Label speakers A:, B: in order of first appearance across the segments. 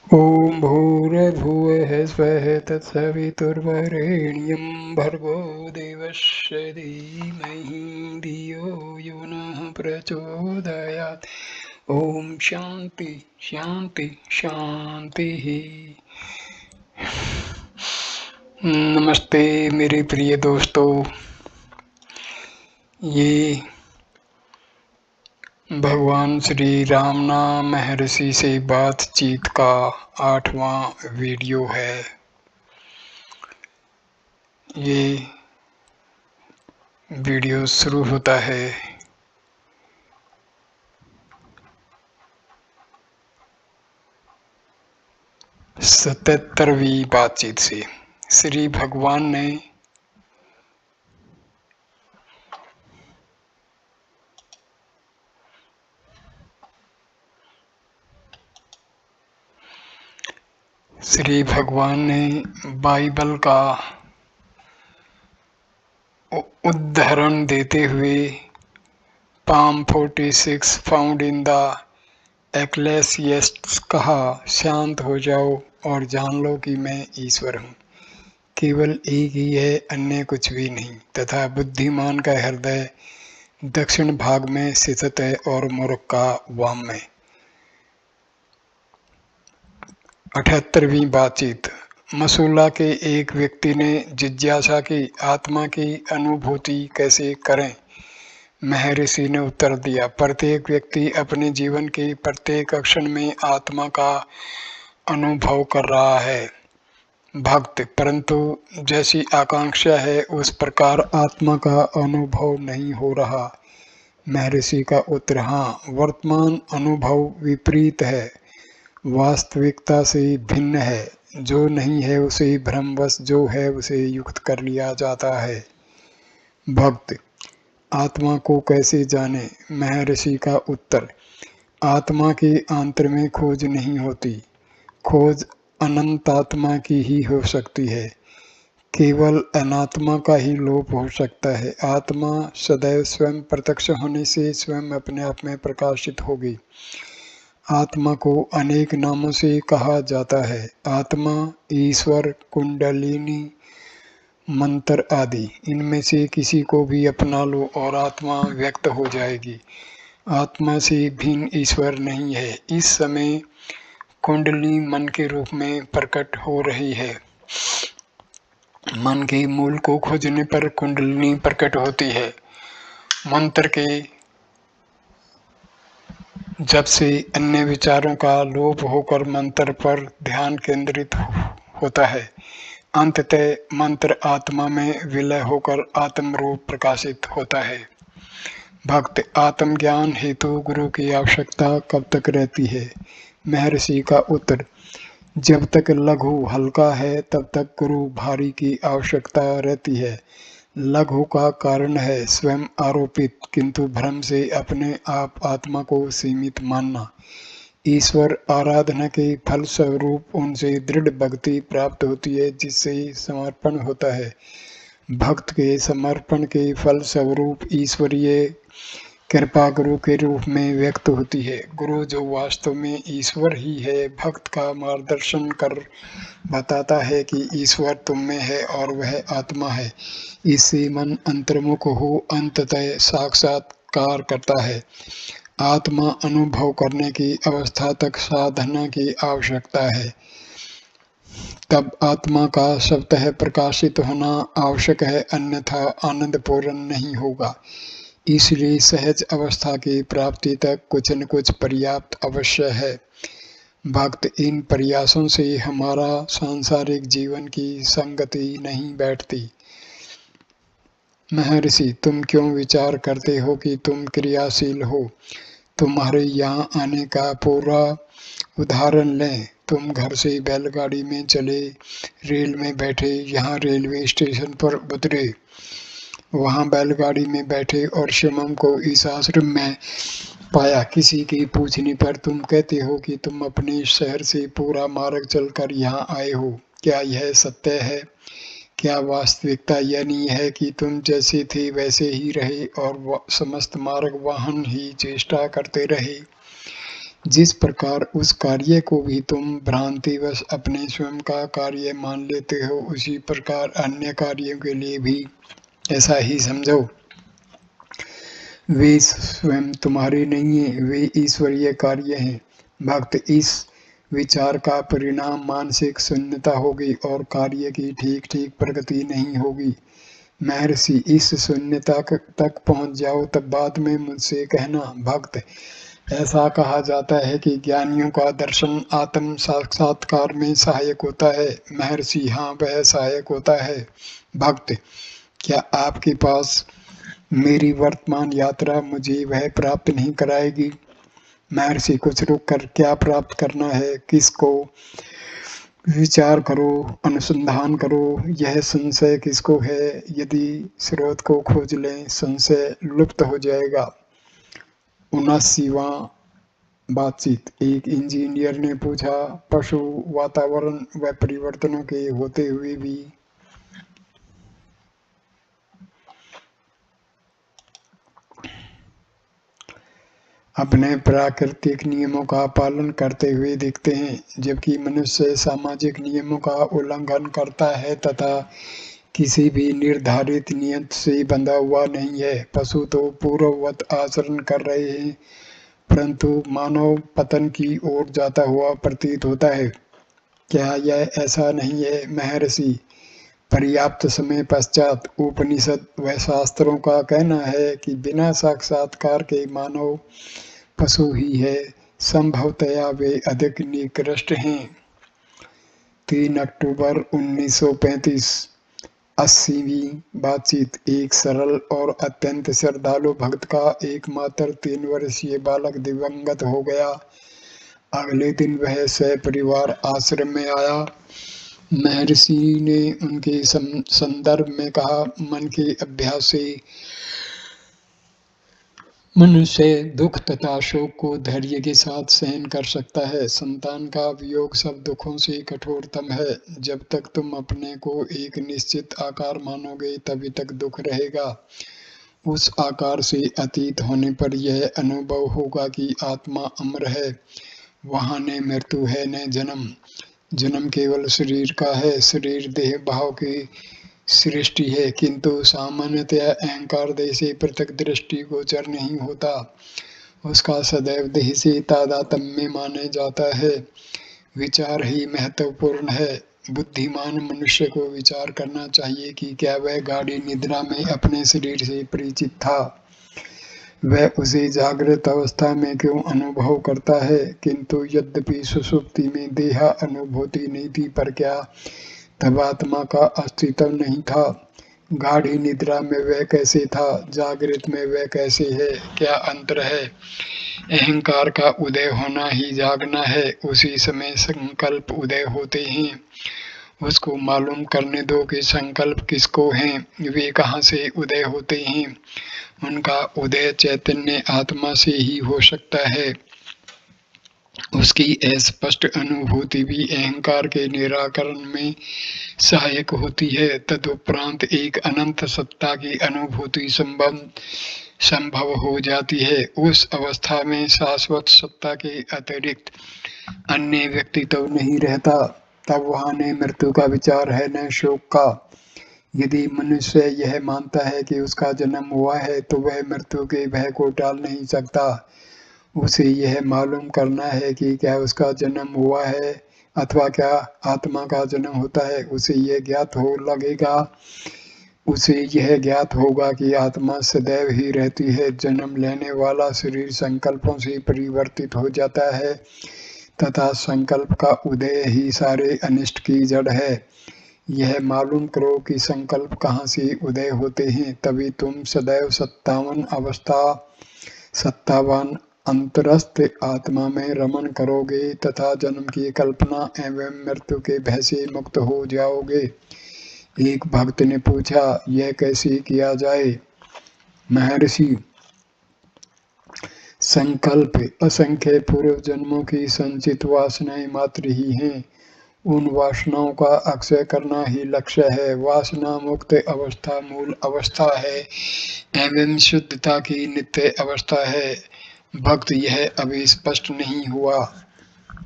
A: ॐ भूर्भुवः स्वः तत्सवितुर्वरेण्यं भर्गो देवस्य धीमहि धियो यो नः प्रचोदयात्। ॐ शांति शांति शांतिः। नमस्ते मेरे प्रिय दोस्तों, ये भगवान श्री रामना महर्षि से बातचीत का 8वां वीडियो है। ये वीडियो शुरू होता है 77वीं बातचीत से। श्री भगवान ने बाइबल का उदाहरण देते हुए पाम 46 फाउंड इन द एक्लेसियस्ट्स कहा, शांत हो जाओ और जान लो कि मैं ईश्वर हूँ। केवल एक ही है, अन्य कुछ भी नहीं, तथा बुद्धिमान का हृदय दक्षिण भाग में स्थित है और मूर्ख का वाम में। 78वीं बातचीत। मसूला के एक व्यक्ति ने जिज्ञासा की, आत्मा की अनुभूति कैसे करें? महर्षि ने उत्तर दिया, प्रत्येक व्यक्ति अपने जीवन के प्रत्येक क्षण में आत्मा का अनुभव कर रहा है भक्त, परंतु जैसी आकांक्षा है उस प्रकार आत्मा का अनुभव नहीं हो रहा। महर्षि का उत्तर, हाँ, वर्तमान अनुभव विपरीत है, वास्तविकता से भिन्न है। जो नहीं है उसे भ्रमवश, जो है उसे युक्त कर लिया जाता है। भक्त, आत्मा को कैसे जाने? महर्षि का उत्तर, आत्मा के आंतर में खोज नहीं होती, खोज अनंत आत्मा की ही हो सकती है। केवल अनात्मा का ही लोप हो सकता है। आत्मा सदैव स्वयं प्रत्यक्ष होने से स्वयं अपने आप में प्रकाशित होगी। आत्मा को अनेक नामों से कहा जाता है, आत्मा, ईश्वर, कुंडलिनी, मंत्र आदि। इनमें से किसी को भी अपना लो और आत्मा व्यक्त हो जाएगी। आत्मा से भिन्न ईश्वर नहीं है। इस समय कुंडली मन के रूप में प्रकट हो रही है। मन के मूल को खोजने पर कुंडलिनी प्रकट होती है। मंत्र के जब से अन्य विचारों का लोप होकर मंत्र पर ध्यान केंद्रित होता है, अंततः मंत्र आत्मा में विलय होकर आत्म रूप प्रकाशित होता है। भक्त, आत्मज्ञान हेतु गुरु की आवश्यकता कब तक रहती है? महर्षि का उत्तर, जब तक लघु हल्का है तब तक गुरु भारी की आवश्यकता रहती है। लघु का कारण है स्वयं आरोपित किंतु भ्रम से अपने आप आत्मा को सीमित मानना। ईश्वर आराधना के फल स्वरूप उनसे दृढ़ भक्ति प्राप्त होती है, जिससे समर्पण होता है। भक्त के समर्पण के फल स्वरूप ईश्वरीय कृपा गुरु के रूप में व्यक्त होती है। गुरु जो वास्तव में ईश्वर ही है, भक्त का मार्गदर्शन कर बताता है कि ईश्वर तुम में है और वह आत्मा है। इससे मन अंतर्मुख हो अंततः साक्षात्कार करता है। आत्मा अनुभव करने की अवस्था तक साधना की आवश्यकता है। तब आत्मा का स्वतः प्रकाशित होना आवश्यक है, अन्यथा आनंद पूर्ण नहीं होगा। इसलिए सहज अवस्था की प्राप्ति तक कुछ न कुछ पर्याप्त अवश्य है। भक्त, इन प्रयासों से हमारा सांसारिक जीवन की संगति नहीं बैठती। महर्षि, तुम क्यों विचार करते हो कि तुम क्रियाशील हो? तुम्हारे यहाँ आने का पूरा उदाहरण लें। तुम घर से बैलगाड़ी में चले, रेल में बैठे, यहाँ रेलवे स्टेशन पर उतरे, वहाँ बैलगाड़ी में बैठे और शिवम को इस आश्रम में पाया। किसी की पूछने पर तुम कहते हो कि तुम अपने शहर से पूरा मार्ग चलकर यहाँ आए हो। क्या यह सत्य है? क्या वास्तविकता यह नहीं है कि तुम जैसे थे वैसे ही रहे और समस्त मार्ग वाहन ही चेष्टा करते रहे? जिस प्रकार उस कार्य को भी तुम भ्रांतिवश अपने स्वयं का कार्य मान लेते हो, उसी प्रकार अन्य कार्यों के लिए भी ऐसा ही समझो। वे स्वयं तुम्हारे नहीं हैं, वे ईश्वरीय कार्य हैं। भक्त, इस विचार का परिणाम मानसिक शून्यता होगी और कार्य की ठीक ठीक प्रगति नहीं होगी। महर्षि, इस शून्यता तक पहुंच जाओ, तब बाद में मुझसे कहना। भक्त, ऐसा कहा जाता है कि ज्ञानियों का दर्शन आत्म साक्षात्कार में सहायक होता है। महर्षि, हाँ, वह सहायक होता है। भक्त, क्या आपके पास मेरी वर्तमान यात्रा मुझे वह प्राप्त नहीं कराएगी? महर्षि, कुछ रुक कर क्या प्राप्त करना है, किसको? विचार करो, अनुसंधान करो, यह संशय किसको है? यदि स्रोत को खोज लें, संशय लुप्त हो जाएगा। 79वां बातचीत। एक इंजीनियर ने पूछा, पशु, वातावरण व परिवर्तनों के होते हुए भी अपने प्राकृतिक नियमों का पालन करते हुए दिखते हैं, जबकि मनुष्य सामाजिक नियमों का उल्लंघन करता है तथा किसी भी निर्धारित नियत से बंधा हुआ नहीं है। पशु तो पूर्ववत आचरण कर रहे हैं, परंतु मानव पतन की ओर जाता हुआ प्रतीत होता है। क्या यह ऐसा नहीं है महर्षि? पर्याप्त समय पश्चात उपनिषद व शास्त्रों का कहना है कि बिना साक्षात्कार के मानव पशु ही है, संभवतया वे अधिक निकृष्ट हैं। 3 अक्टूबर 1935। 80वीं बातचीत। एक सरल और अत्यंत श्रद्धालु भक्त का एकमात्र 3 वर्षीय बालक दिवंगत हो गया। अगले दिन वह सपरिवार आश्रम में आया। महर्षि ने उनके संदर्भ में कहा, मन के अभ्यास से मनुष्य दुख तथा शोक को धैर्य के साथ सहन कर सकता है। संतान का वियोग सब दुखों से कठोरतम है। जब तक तुम अपने को एक निश्चित आकार मानोगे, तभी तक दुख रहेगा। उस आकार से अतीत होने पर यह अनुभव होगा कि आत्मा अमर है, वहाँ न मृत्यु है न जन्म। जन्म केवल शरीर का है, शरीर देह भाव की सृष्टि है, किंतु सामान्यतया अहंकार देह से पृथक दृष्टि गोचर नहीं होता। उसका सदैव देह से तादात्म्य माने जाता है। विचार ही महत्वपूर्ण है। बुद्धिमान मनुष्य को विचार करना चाहिए कि क्या वह गाढ़ी निद्रा में अपने शरीर से परिचित था? वह उसे जागृत अवस्था में क्यों अनुभव करता है? किंतु यद्यपि सुषुप्ति में देह अनुभूति नहीं थी, पर क्या तब आत्मा का अस्तित्व नहीं था? गाढ़ी निद्रा में वह कैसे था? जागृत में वह कैसे है? क्या अंतर है? अहंकार का उदय होना ही जागना है। उसी समय संकल्प उदय होते हैं। उसको मालूम करने दो कि संकल्प किसको हैं, वे कहाँ से उदय होते हैं। उनका उदय चैतन्य आत्मा से ही हो सकता है। उसकी अस्पष्ट अनुभूति भी अहंकार के निराकरण में सहायक होती है। तदुपरांत एक अनंत सत्ता की अनुभूति संभव हो जाती है। उस अवस्था में शाश्वत सत्ता के अतिरिक्त अन्य व्यक्तित्व नहीं रहता। तब वहाँ न मृत्यु का विचार है न शोक का। यदि मनुष्य यह मानता है कि उसका जन्म हुआ है, तो वह मृत्यु के भय को टाल नहीं सकता। उसे यह मालूम करना है कि क्या उसका जन्म हुआ है अथवा क्या आत्मा का जन्म होता है। उसे यह ज्ञात हो लगेगा, उसे यह ज्ञात होगा कि आत्मा सदैव ही रहती है। जन्म लेने वाला शरीर संकल्पों से परिवर्तित हो जाता है तथा संकल्प का उदय ही सारे अनिष्ट की जड़ है। यह मालूम करो कि संकल्प कहाँ से उदय होते हैं, तभी तुम सदैव सत्तावान अंतरस्थ आत्मा में रमण करोगे तथा जन्म की कल्पना एवं मृत्यु के भय से मुक्त हो जाओगे। एक भक्त ने पूछा, यह कैसे किया जाए? महर्षि, संकल्प असंख्य पूर्व जन्मों की संचित वासनाएं मात्र ही हैं। उन वासनाओं का अक्षय करना ही लक्ष्य है। वासना मुक्त अवस्था मूल अवस्था है एवं शुद्धता की नित्य अवस्था है। भक्त यह अभी स्पष्ट नहीं हुआ।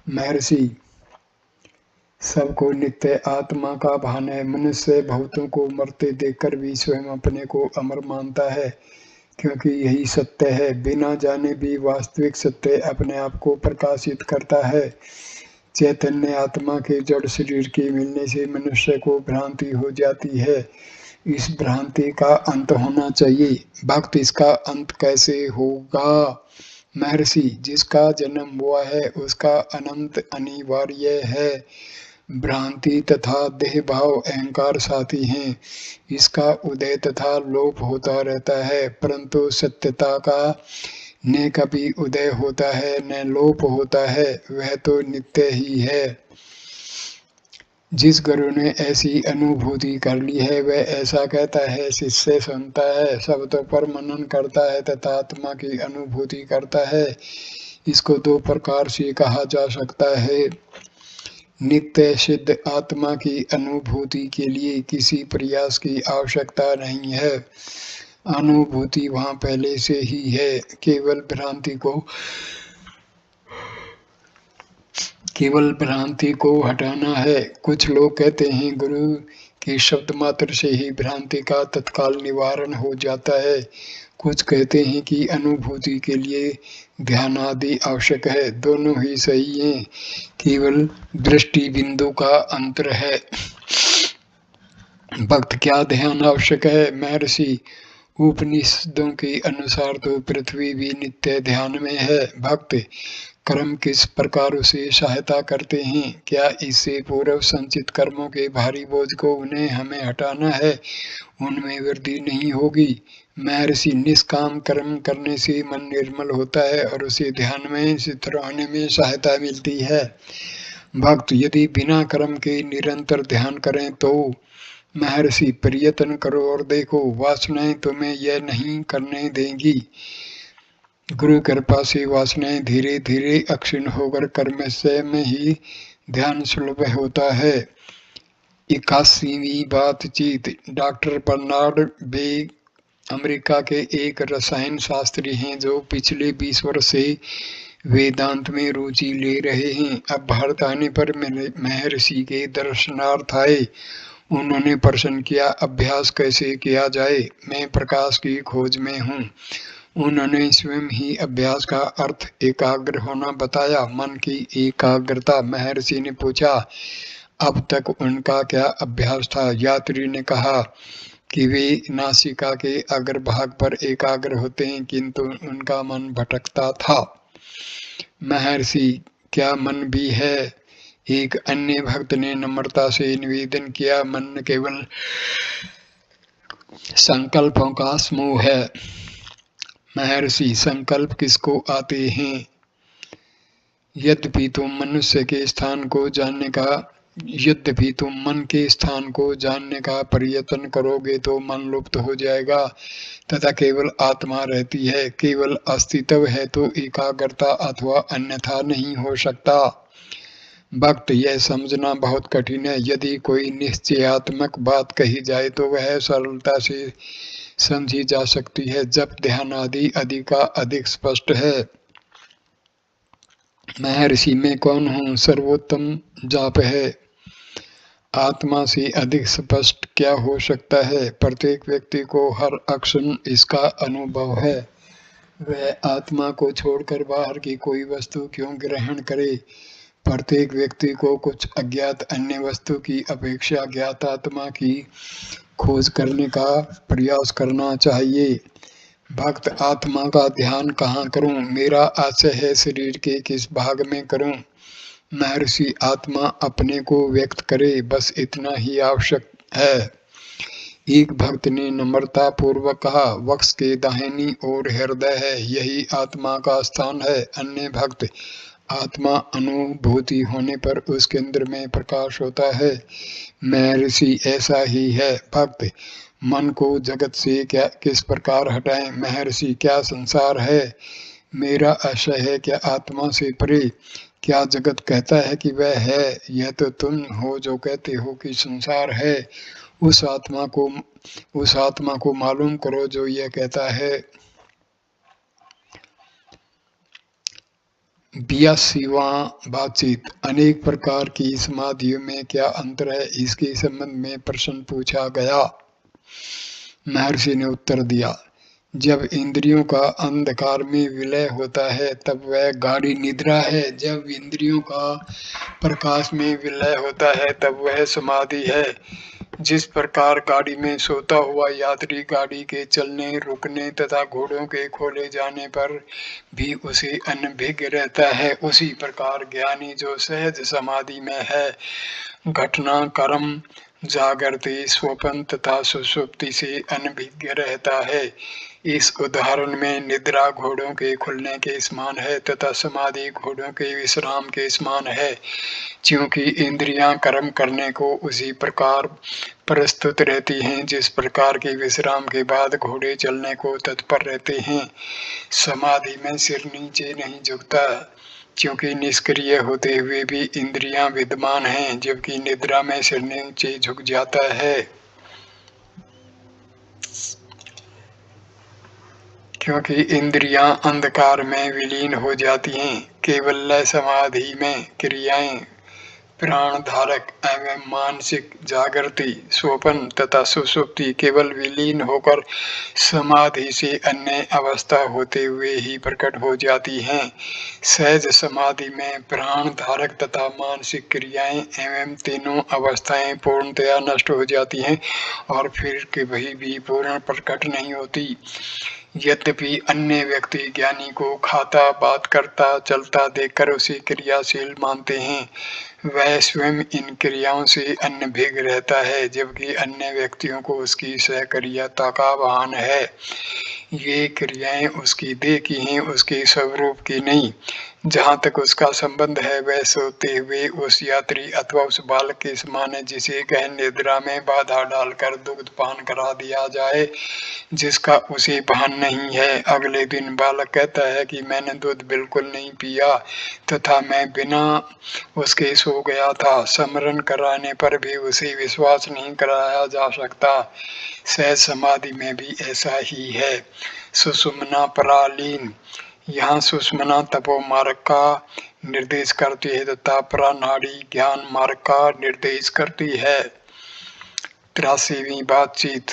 A: महर्षि सबको नित्य आत्मा का भान है। मनुष्य बहुतों को मरते देखकर भी स्वयं अपने को अमर मानता है, क्योंकि यही सत्य है। बिना जाने भी वास्तविक सत्य अपने आप को प्रकाशित करता है। चैतन्य आत्मा के जड़ शरीर के मिलने से मनुष्य को भ्रांति हो जाती है। इस भ्रांति का अंत होना चाहिए। भक्त इसका अंत कैसे होगा? महर्षि जिसका जन्म हुआ है उसका अनंत अनिवार्य है। भ्रांति तथा देह भाव अहंकार साथी हैं। इसका उदय तथा लोप होता रहता है, परंतु सत्यता का न कभी उदय होता है न लोप होता है, वह तो नित्य ही है। जिस गुरु ने ऐसी अनुभूति कर ली है वह ऐसा कहता है, शिष्य सुनता है, शब्दों पर मनन करता है तथा आत्मा की अनुभूति करता है। इसको दो प्रकार से कहा जा सकता है। नित्य सिद्ध आत्मा की अनुभूति के लिए किसी प्रयास की आवश्यकता नहीं है। अनुभूति वहाँ पहले से ही है, केवल भ्रांति को हटाना है। कुछ लोग कहते हैं गुरु के शब्द मात्र से ही भ्रांति का तत्काल निवारण हो जाता है। कुछ कहते हैं कि अनुभूति के लिए ध्यान आदि आवश्यक है। दोनों ही सही हैं, केवल दृष्टि बिंदु का अंतर है। भक्त क्या ध्यान आवश्यक है? महर्षि उपनिषदों के अनुसार तो पृथ्वी भी नित्य ध्यान में है। भक्त कर्म किस प्रकार उसे सहायता करते हैं? क्या इससे पूर्व संचित कर्मों के भारी बोझ को उन्हें हमें हटाना है? उनमें वृद्धि नहीं होगी। महर्षि निष्काम कर्म करने से मन निर्मल होता है और उसे ध्यान में स्थिर होने में सहायता मिलती है। भक्त यदि बिना कर्म के निरंतर ध्यान करें तो? महर्षि प्रयत्न करो और देखो, वासनाएं तुम्हें यह नहीं करने देंगी। गुरु कृपा से वासनाएं धीरे धीरे अक्षीण होकर कर्म से में ही ध्यान सुलभ होता है। 81वीं बातचीत। डॉक्टर बर्नार्ड बे अमेरिका के एक रसायन शास्त्री हैं जो पिछले 20 वर्ष से वेदांत में रुचि ले रहे हैं। अब भारत आने पर महर्षि के दर्शनार्थ आए। उन्होंने प्रश्न किया, अभ्यास कैसे किया जाए? मैं प्रकाश की खोज में हूँ। उन्होंने स्वयं ही अभ्यास का अर्थ एकाग्र होना बताया। मन की एकाग्रता। महर्षि ने पूछा, अब तक उनका क्या अभ्यास था? यात्री ने कहा कि वे नासिका के अग्रभाग पर एकाग्र होते हैं, किंतु उनका मन भटकता था। महर्षि क्या मन भी है? एक अन्य भक्त ने नम्रता से निवेदन किया, मन केवल संकल्पों का समूह है। महर्षि संकल्प किसको आते हैं? यद्यपि तुम मन के स्थान को जानने का प्रयत्न करोगे तो मन लुप्त हो जाएगा तथा केवल आत्मा रहती है। केवल अस्तित्व है तो एकाग्रता अथवा अन्यथा नहीं हो सकता। भक्त यह समझना बहुत कठिन है। यदि कोई निश्चयात्मक बात कही जाए तो वह सरलता से समझी जा सकती है जब ध्यान आदि अधिक का अधिक स्पष्ट है। महर्षि मैं कौन हूँ? सर्वोत्तम जाप है। आत्मा से अधिक स्पष्ट क्या हो सकता है? प्रत्येक व्यक्ति को हर क्षण इसका अनुभव है। वह आत्मा को छोड़कर बाहर की कोई वस्तु क्यों ग्रहण करे? प्रत्येक व्यक्ति को कुछ अज्ञात अन्य वस्तु की अपेक्षा ज्ञात आत्मा की खोज करने का प्रयास करना चाहिए। भक्त आत्मा का ध्यान कहाँ करूं? मेरा आशय है शरीर के किस भाग में करूं? महर्षि आत्मा अपने को व्यक्त करे, बस इतना ही आवश्यक है। एक भक्त ने नम्रता पूर्वक कहा, वक्ष के दाहिनी ओर हृदय है, यही आत्मा का स्थान है। अन्य भक्त, आत्मा अनुभूति होने पर उस केंद्र में प्रकाश होता है। महर्षि ऐसा ही है। भक्त मन को जगत से किस प्रकार हटाएं? महर्षि क्या संसार है? मेरा आशय है क्या आत्मा से परे? क्या जगत कहता है कि वह है? यह तो तुम हो जो कहते हो कि संसार है। उस आत्मा को मालूम करो जो यह कहता है। 82वां बातचीत। अनेक प्रकार की समाधियों में क्या अंतर है, इसके संबंध में प्रश्न पूछा गया। महर्षि ने उत्तर दिया, जब इंद्रियों का अंधकार में विलय होता है तब वह गाढ़ी निद्रा है, जब इंद्रियों का प्रकाश में विलय होता है तब वह समाधि है। जिस प्रकार गाड़ी में सोता हुआ यात्री गाड़ी के चलने, रुकने तथा घोड़ों के खोले जाने पर भी उसे अनभिज्ञ रहता है, उसी प्रकार ज्ञानी जो सहज समाधि में है, घटना, कर्म, जागृति, स्वप्न तथा सुषुप्ति से अनभिज्ञ रहता है। इस उदाहरण में निद्रा घोड़ों के खुलने के समान है तथा समाधि घोड़ों के विश्राम के समान है, क्योंकि इंद्रियां कर्म करने को उसी प्रकार प्रस्तुत रहती हैं जिस प्रकार के विश्राम के बाद घोड़े चलने को तत्पर रहते हैं। समाधि में सिर नीचे नहीं झुकता, क्योंकि निष्क्रिय होते हुए भी इंद्रियां विद्यमान हैं, जबकि निद्रा में सिर नीचे झुक जाता है, क्योंकि इंद्रियां अंधकार में विलीन हो जाती हैं। केवल समाधि में क्रियाएं, प्राण धारक एवं मानसिक जागृति, स्वप्न तथा सुषुप्ति केवल विलीन होकर समाधि से अन्य अवस्था होते हुए ही प्रकट हो जाती हैं। सहज समाधि में प्राण धारक तथा मानसिक क्रियाएं एवं तीनों अवस्थाएं पूर्णतया नष्ट हो जाती हैं और फिर कभी भी पूर्ण प्रकट नहीं होती। यद्यपि अन्य व्यक्ति ज्ञानी को खाता, बात करता, चलता देखकर उसे क्रियाशील मानते हैं, वह स्वयं इन क्रियाओं से अनभिज्ञ रहता है, जबकि अन्य व्यक्तियों को उसकी सक्रियता का भान है। ये क्रियाएं उसकी देह की हैं, उसके स्वरूप की नहीं। जहाँ तक उसका संबंध है वह सोते हुए उस यात्री अथवा उस बालक के समान है जिसे गहन निद्रा में बाधा डालकर दुग्ध पान करा दिया जाए, जिसका उसे भान नहीं है। अगले दिन बालक कहता है कि मैंने दूध बिल्कुल नहीं पिया तथा मैं बिना उसके सो गया था। स्मरण कराने पर भी उसे विश्वास नहीं कराया जा सकता। सहज समाधि में भी ऐसा ही है। सुषुम्ना परालीन। यहाँ सुषुम्ना तपो मार्ग का निर्देश करती है तथा परा नाड़ी ज्ञान मार्ग का निर्देश करती है। 83वीं बातचीत।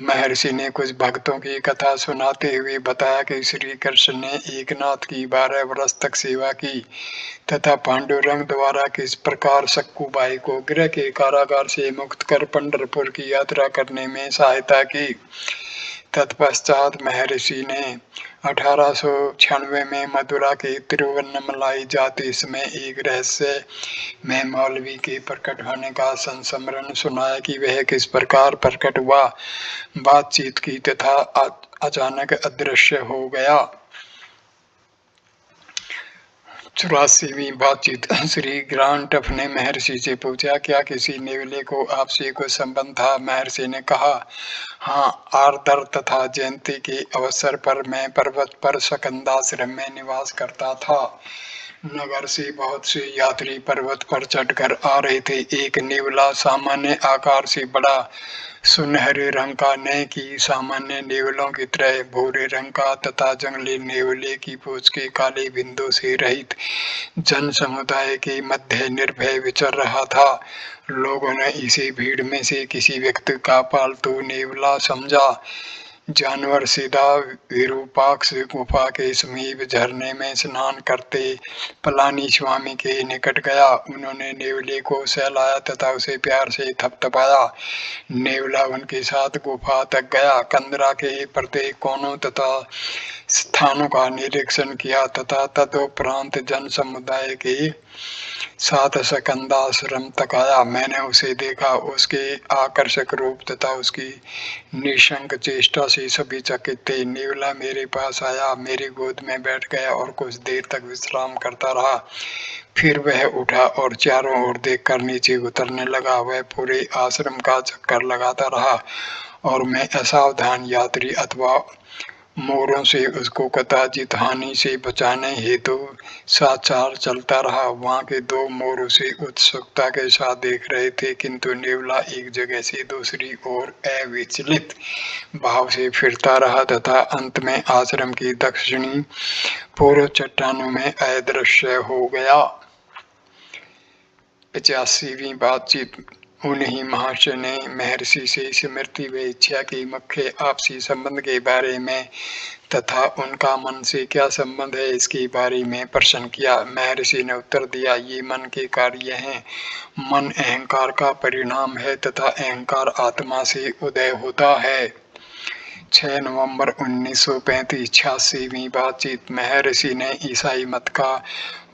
A: महर्षि ने कुछ भक्तों की कथा सुनाते हुए बताया कि श्री कृष्ण ने एकनाथ की 12 वर्ष तक सेवा की तथा पांडुरंग द्वारा किस प्रकार सक्कुबाई को गृह के कारागार से मुक्त कर पंढरपुर की यात्रा करने में सहायता की। तत्पश्चात महर्षि ने 1896 में मथुरा के तिरुवन्नमलाई जाते समय एक रहस्य में मौलवी के प्रकट होने का संस्मरण सुनाया कि वह किस प्रकार प्रकट हुआ, बातचीत की तथा अचानक अदृश्य हो गया। 84वीं बातचीत। श्री ग्रांटफ ने महर्षि से पूछा, क्या किसी नेवले को आपसे कोई संबंध था? महर्षि ने कहा, हाँ, आर्द्र तथा जयंती के अवसर पर मैं पर्वत पर सकंदाश्रम में निवास करता था। नगर से बहुत से यात्री पर्वत पर चढ़कर आ रहे थे। एक नेवला सामान्य आकार से बड़ा, सुनहरे रंग का, न कि सामान्य नेवलों की तरह भूरे रंग का तथा जंगली नेवले की पूंछ के काले बिंदु से रहित, जन समुदाय के मध्य निर्भय विचर रहा था। लोगों ने इसे भीड़ में से किसी व्यक्ति का पालतू नेवला समझा। जानवर सीधा विरूपाक्ष गुफा के समीप झरने में स्नान करते पलानी स्वामी के निकट गया। उन्होंने नेवले को सहलाया तथा उसे प्यार से थपथपाया। नेवला उनके साथ गुफा तक गया, कंदरा के प्रत्येक कोनों तथा स्थानों का निरीक्षण किया तथा तदुपरांत जन समुदाय के साथ सकंदाश्रम तक आया। मैंने उसे देखा, उसके आकर्षक रूप तथा उसकी निशंक चेष्टा से सभी चकित थे। नेवला मेरे पास आया, मेरी गोद में बैठ गया और कुछ देर तक विश्राम करता रहा। फिर वह उठा और चारों ओर देखकर नीचे उतरने लगा। वह पूरे आश्रम का चक्कर लगाता रहा और मैं असावधान यात्री अथवा मोरों से उसको कदाचित हानि से बचाने हेतु साचार चलता रहा। वहां के दो मोर उसे उत्सुकता के साथ देख रहे थे, किंतु नेवला एक जगह से दूसरी ओर अविचलित भाव से फिरता रहा तथा अंत में आश्रम की दक्षिणी पूर्व चट्टानों में अदृश्य हो गया। 85वीं बातचीत। उन्हीं महर्षि ने महर्षि से स्मृति व इच्छा की मुख्य आपसी संबंध के बारे में तथा उनका मन से क्या संबंध है इसके बारे में प्रश्न किया। महर्षि ने उत्तर दिया, ये मन के कार्य हैं। मन अहंकार का परिणाम है तथा अहंकार आत्मा से उदय होता है। 6 नवंबर 1935। 86वीं बातचीत। महर्षि ने ईसाई मत का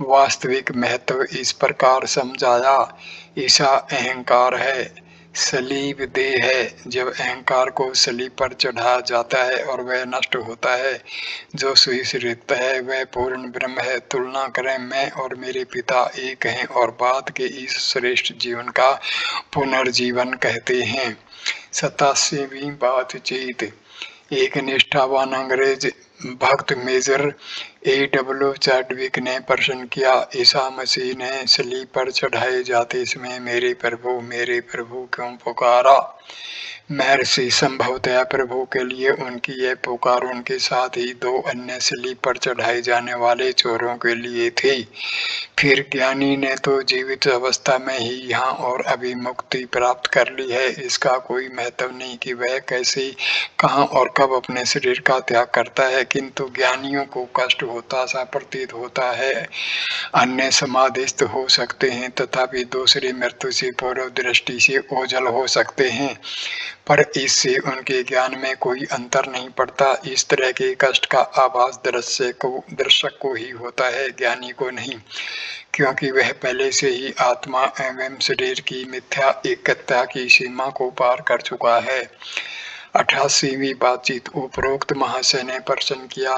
A: वास्तविक महत्व इस प्रकार समझाया। ईसा अहंकार है, सलीब देह है। जब अहंकार को सलीब पर चढ़ाया जाता है और वह नष्ट होता है, जो सुविसृत है वह पूर्ण ब्रह्म है। तुलना करें, मैं और मेरे पिता एक हैं और बाद के इस श्रेष्ठ जीवन का पुनर्जीवन कहते हैं। 87वीं बातचीत। एक निष्ठावान अंग्रेज भक्त मेजर A.W. चार्डविक ने प्रश्न किया, ईसा मसीह ने सलीब पर चढ़ाए जाते समय मेरे प्रभु क्यों पुकारा? महर्षि, संभवतः प्रभु के लिए उनकी यह पुकार उनके साथ ही दो अन्य सलीब पर चढ़ाए जाने वाले चोरों के लिए थी। फिर ज्ञानी ने तो जीवित अवस्था में ही यहाँ और अभी मुक्ति प्राप्त कर ली है। इसका कोई महत्व नहीं कि वह कैसे, कहाँ और कब अपने शरीर का त्याग करता है, किंतु ज्ञानियों को कष्ट होता सा प्रतीत होता है। अन्य समाधिस्थ हो सकते हैं तथापि दूसरी मृत्यु से पूर्व दृष्टि से ओझल हो सकते हैं, पर इससे उनके ज्ञान में कोई अंतर नहीं पड़ता। इस तरह के कष्ट का आभास दर्शक को ही होता है, ज्ञानी को नहीं, क्योंकि वह पहले से ही आत्मा एवं शरीर की मिथ्या एकता की सीमा को पार कर चुका है। 88वीं बातचीत। उपरोक्त महाशय ने प्रश्न किया,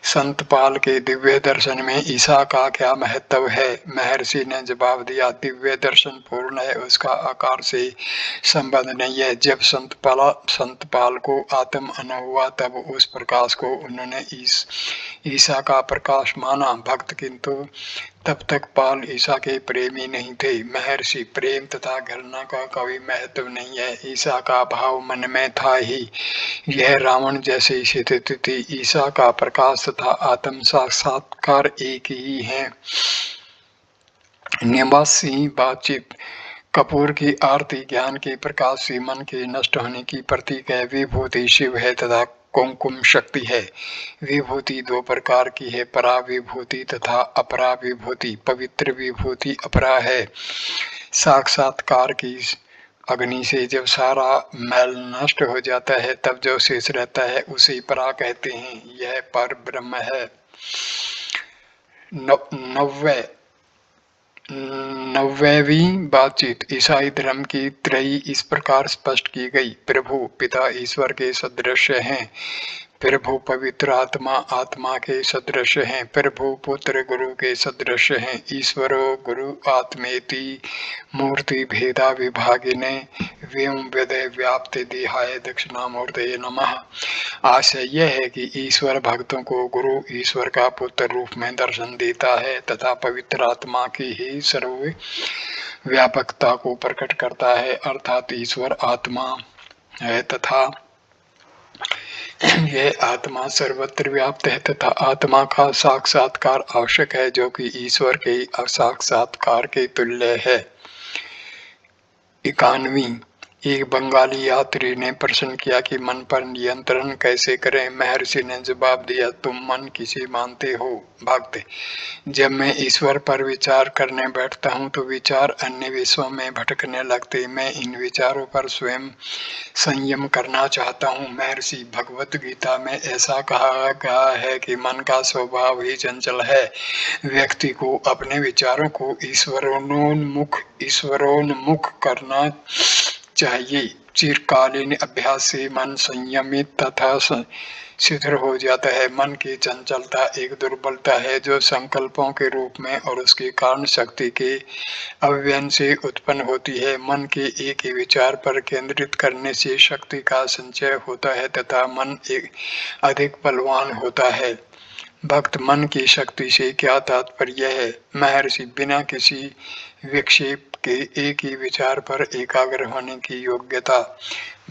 A: संत पाल के दिव्य दर्शन में ईसा का क्या महत्व है? महर्षि ने जवाब दिया, दिव्य दर्शन पूर्ण है, उसका आकार से संबंध नहीं है। जब संत पाल को आत्म अनुभव हुआ तब उस प्रकाश को उन्होंने ईसा का प्रकाश माना। भक्त किंतु तब तक पाल ईसा के प्रेमी नहीं थे। महर्षि, प्रेम तथा घृणा का कोई महत्व नहीं है, ईसा का भाव मन में था ही। यह रावण जैसी स्थिति थी। ईसा का प्रकाश तथा आत्म साक्षात्कार एक ही है। 89वीं बातचीत। कपूर की आरती ज्ञान के प्रकाश से मन के नष्ट होने की प्रतीक है। विभूति शिव है तथा कुमकुम शक्ति है। विभूति दो प्रकार की है, परा विभूति तथा अपरा विभूति। पवित्र विभूति अपरा है। साक्षात्कार की अग्नि से जब सारा मैल नष्ट हो जाता है तब जो शेष रहता है उसे परा कहते हैं। यह पर ब्रह्म है। 90वीं बातचीत। ईसाई धर्म की त्रयी इस प्रकार स्पष्ट की गई। प्रभु पिता ईश्वर के सदृश हैं, प्रभु पवित्र आत्मा आत्मा के सदृश हैं, प्रभु पुत्र गुरु के सदृश हैं। ईश्वरो गुरु आत्मेति मूर्ति भेदा विभागिने व्योमवेदे व्याप्ति देहाय दक्षिणामूर्तये नमः। आशय यह है कि ईश्वर भक्तों को गुरु ईश्वर का पुत्र रूप में दर्शन देता है तथा पवित्र आत्मा की ही सर्व व्यापकता को प्रकट करता है, अर्थात ईश्वर आत्मा है तथा यह आत्मा सर्वत्र व्याप्त है तथा आत्मा का साक्षात्कार आवश्यक है, जो कि ईश्वर के साक्षात्कार के तुल्य है। 91वीं। एक बंगाली यात्री ने प्रश्न किया कि मन पर नियंत्रण कैसे करें? महर्षि ने जवाब दिया, तुम मन किसे मानते हो? भक्त, जब मैं ईश्वर पर विचार करने बैठता हूँ तो विचार अन्य विषयों में भटकने लगते। मैं इन विचारों पर स्वयं संयम करना चाहता हूँ। महर्षि, भगवत गीता में ऐसा कहा गया है कि मन का स्वभाव ही चंचल है। व्यक्ति को अपने विचारों को ईश्वरोन्मुख करना चाहिए। चिरकालीन अभ्यास से मन संयमित तथा शिथिल हो जाता है। मन की चंचलता एक दुर्बलता है जो संकल्पों के रूप में और उसकी कारण शक्ति के अव्यय से उत्पन्न होती है। मन के एक ही विचार पर केंद्रित करने से शक्ति का संचय होता है तथा मन एक अधिक बलवान होता है। भक्त मन की शक्ति से क्या तात्पर्य है? महर्षि बिना किसी विक्षेप के एक ही विचार पर एकाग्र होने की योग्यता।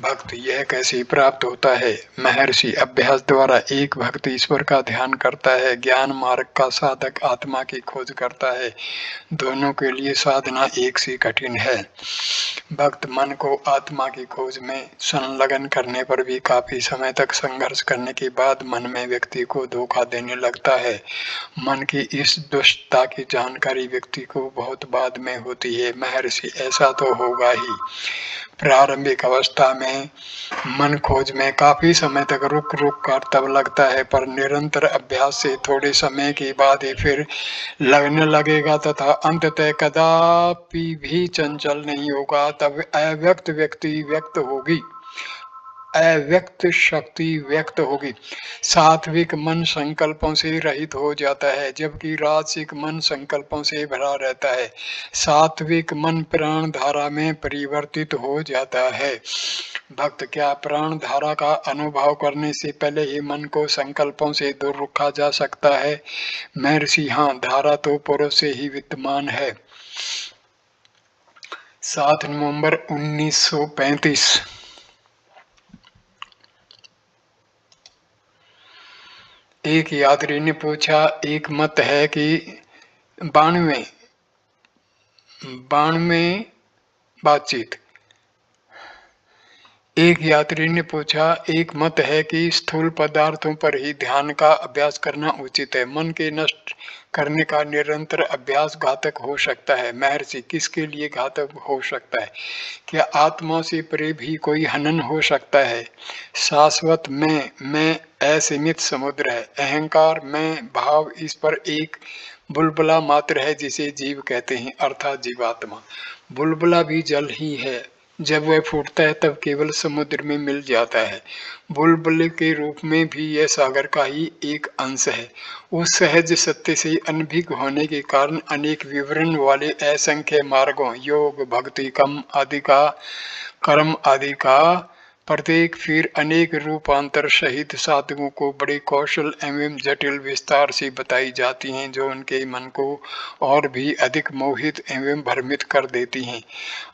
A: भक्त यह कैसे प्राप्त होता है? महर्षि अभ्यास द्वारा एक भक्त ईश्वर का ध्यान करता है, ज्ञान मार्ग का साधक आत्मा की खोज करता है। दोनों के लिए साधना एक सी कठिन है। भक्त मन को आत्मा की खोज में संलग्न करने पर भी काफी समय तक संघर्ष करने के बाद मन में व्यक्ति को धोखा देने लगता है। मन की इस दुष्टता की जानकारी व्यक्ति को बहुत बाद में होती है। महर्षि ऐसा तो होगा ही। प्रारंभिक अवस्था में मन खोज में काफी समय तक रुक कर तब लगता है, पर निरंतर अभ्यास से थोड़े समय के बाद ही फिर लगने लगेगा तथा अंततः कदापि भी चंचल नहीं होगा। तब अव्यक्त व्यक्ति व्यक्त होगी, अव्यक्त शक्ति व्यक्त होगी। सात्विक मन संकल्पों से रहित हो जाता है जबकि राजसिक मन संकल्पों से भरा रहता है। सात्विक मन प्राण धारा में परिवर्तित हो जाता है। भक्त क्या प्राण धारा का अनुभव करने से पहले ही मन को संकल्पों से दूर रखा जा सकता है? महर्षि हाँ, धारा तो पूर्व से ही विद्यमान है। 7 नवंबर 1935। एक यात्री ने पूछा, एक मत है कि 92 बातचीत। एक यात्री ने पूछा, एक मत है कि स्थूल पदार्थों पर ही ध्यान का अभ्यास करना उचित है। मन के नष्ट करने का निरंतर अभ्यास घातक हो सकता है। महर्षि किसके लिए घातक हो सकता है? क्या आत्मा से परे भी कोई हनन हो सकता है? शाश्वत मैं असीमित समुद्र है। अहंकार मैं भाव इस पर एक बुलबुला मात्र है जिसे जीव कहते हैं, अर्थात जीवात्मा। बुलबुला भी जल ही है, जब वह फूटता है तब केवल समुद्र में मिल जाता है। बुलबुले के रूप में भी यह सागर का ही एक अंश है। उस सहज सत्य से अनभिज्ञ होने के कारण अनेक विवरण वाले असंख्य मार्गों, योग, भक्ति, कर्म आदि का प्रत्येक फिर अनेक रूपांतर सहित साधकों को बड़े कौशल एवं जटिल विस्तार से बताई जाती हैं जो उनके मन को और भी अधिक मोहित एवं भ्रमित कर देती हैं।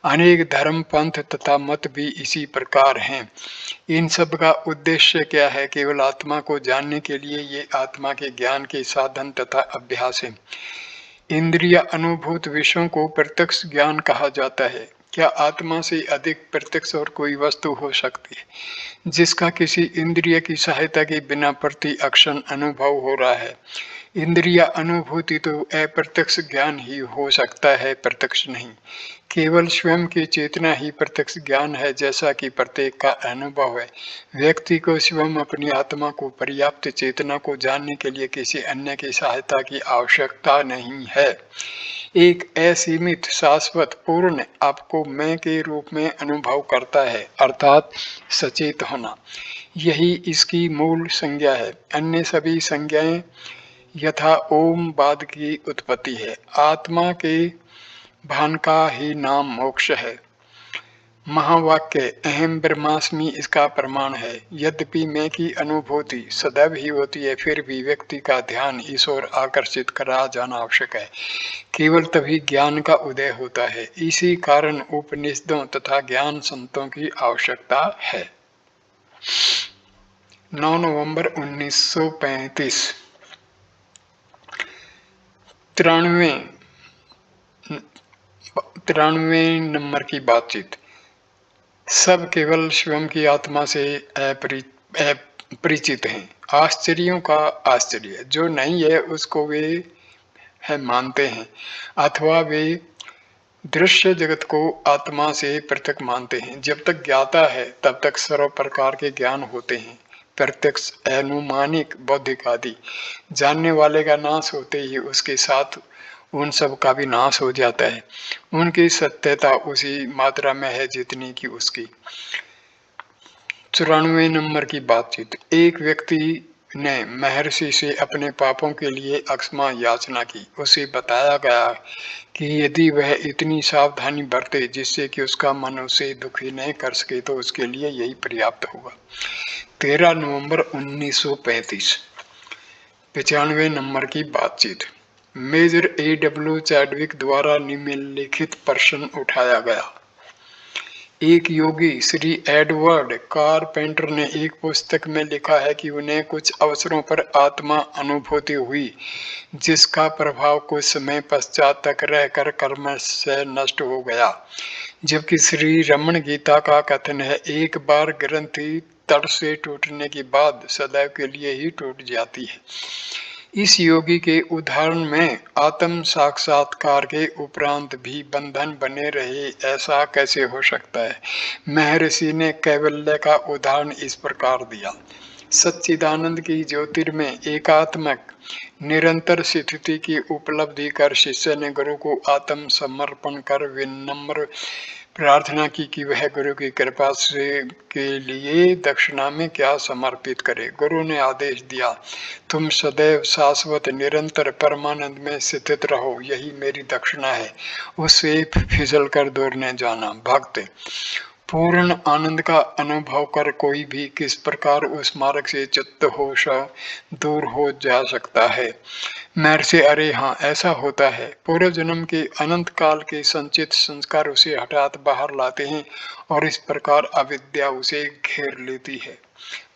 A: अनेक धर्म, पंथ तथा मत भी इसी प्रकार हैं। इन सब का उद्देश्य क्या है? केवल आत्मा को जानने के लिए ये आत्मा के ज्ञान के साधन तथा अभ्यास है। इंद्रिय अनुभूत विषयों को प्रत्यक्ष ज्ञान कहा जाता है। क्या आत्मा से अधिक प्रत्यक्ष और कोई वस्तु हो सकती है जिसका किसी इंद्रिय की सहायता के बिना प्रति अक्षण अनुभव हो रहा है? इंद्रिय अनुभूति तो अप्रत्यक्ष ज्ञान ही हो सकता है, प्रत्यक्ष नहीं। केवल स्वयं की चेतना ही प्रत्यक्ष ज्ञान है, जैसा कि प्रत्येक का अनुभव है। व्यक्ति को स्वयं अपनी आत्मा को पर्याप्त चेतना को जानने के लिए किसी अन्य की सहायता की आवश्यकता नहीं है। एक असीमित, शाश्वत, पूर्ण आपको मैं के रूप में अनुभव करता है, अर्थात सचेत होना। यही इसकी मूल संज्ञा है। अन्य सभी संज्ञाएं यथा ओम बाद की उत्पत्ति है। आत्मा के भान का ही नाम मोक्ष है। महावाक्य अहम ब्रह्मास्मि इसका प्रमाण है। यद्यपि मैं की अनुभूति सदैव ही होती है, फिर भी व्यक्ति का ध्यान इस ओर आकर्षित करा जाना आवश्यक है। केवल तभी ज्ञान का उदय होता है। इसी कारण उपनिषदों तथा ज्ञान संतों की आवश्यकता है। 9 नवंबर 1935। 93 नंबर की बातचीत। सब केवल स्वयं की आत्मा से अपरिचित हैं। आश्चर्यों का आश्चर्य जो नहीं है उसको वे है मानते हैं, अथवा वे दृश्य जगत को आत्मा से पृथक मानते हैं। जब तक ज्ञाता है तब तक सर्व प्रकार के ज्ञान होते हैं, प्रत्यक्ष, अनुमानिक, बौद्धिक आदि। जानने वाले का नाश होते ही उसके साथ उन सब का भी नाश हो जाता है। उनकी सत्यता उसी मात्रा में है जितनी की उसकी। 94 नंबर की बातचीत। एक व्यक्ति ने महर्षि से अपने पापों के लिए अक्षमा याचना की। उसे बताया गया कि यदि वह इतनी सावधानी बरते जिससे कि उसका मन उसे दुखी नहीं कर सके तो उसके लिए यही पर्याप्त होगा। 13 नवंबर 1935। 95 नंबर की बातचीत। Major A.W. चैडविक द्वारा निम्नलिखित प्रश्न उठाया गया। एक योगी श्री एडवर्ड कारपेंटर ने एक पुस्तक में लिखा है कि उन्हें कुछ अवसरों पर आत्मा अनुभूति हुई जिसका प्रभाव कुछ समय पश्चात तक रहकर कर्म से नष्ट हो गया, जबकि श्री रमण गीता का कथन है एक बार ग्रंथि तड़ से टूटने के बाद सदैव के लिए ही टूट जाती है। इस योगी के उदाहरण में आत्म साक्षात्कार के उपरांत भी बंधन बने रहे, ऐसा कैसे हो सकता है? महर्षि ने कैवल्य का उदाहरण इस प्रकार दिया। सच्चिदानंद की ज्योतिर्मय एकात्मक निरंतर स्थिति की उपलब्धि कर शिष्य ने गुरु को आत्म समर्पण कर विनम्र प्रार्थना की कि वह गुरु की कृपा से के लिए दक्षिणा में क्या समर्पित करे। गुरु ने आदेश दिया, तुम सदैव शाश्वत निरंतर परमानंद में स्थित रहो, यही मेरी दक्षिणा है, उससे फिसल कर दूर न जाना। भक्त पूर्ण आनंद का अनुभव कर कोई भी किस प्रकार उस मार्ग से चित्त होश दूर हो जा सकता है? महर्षि अरे हाँ, ऐसा होता है। पूर्व जन्म के अनंत काल के संचित संस्कार उसे हठात बाहर लाते हैं और इस प्रकार अविद्या उसे घेर लेती है।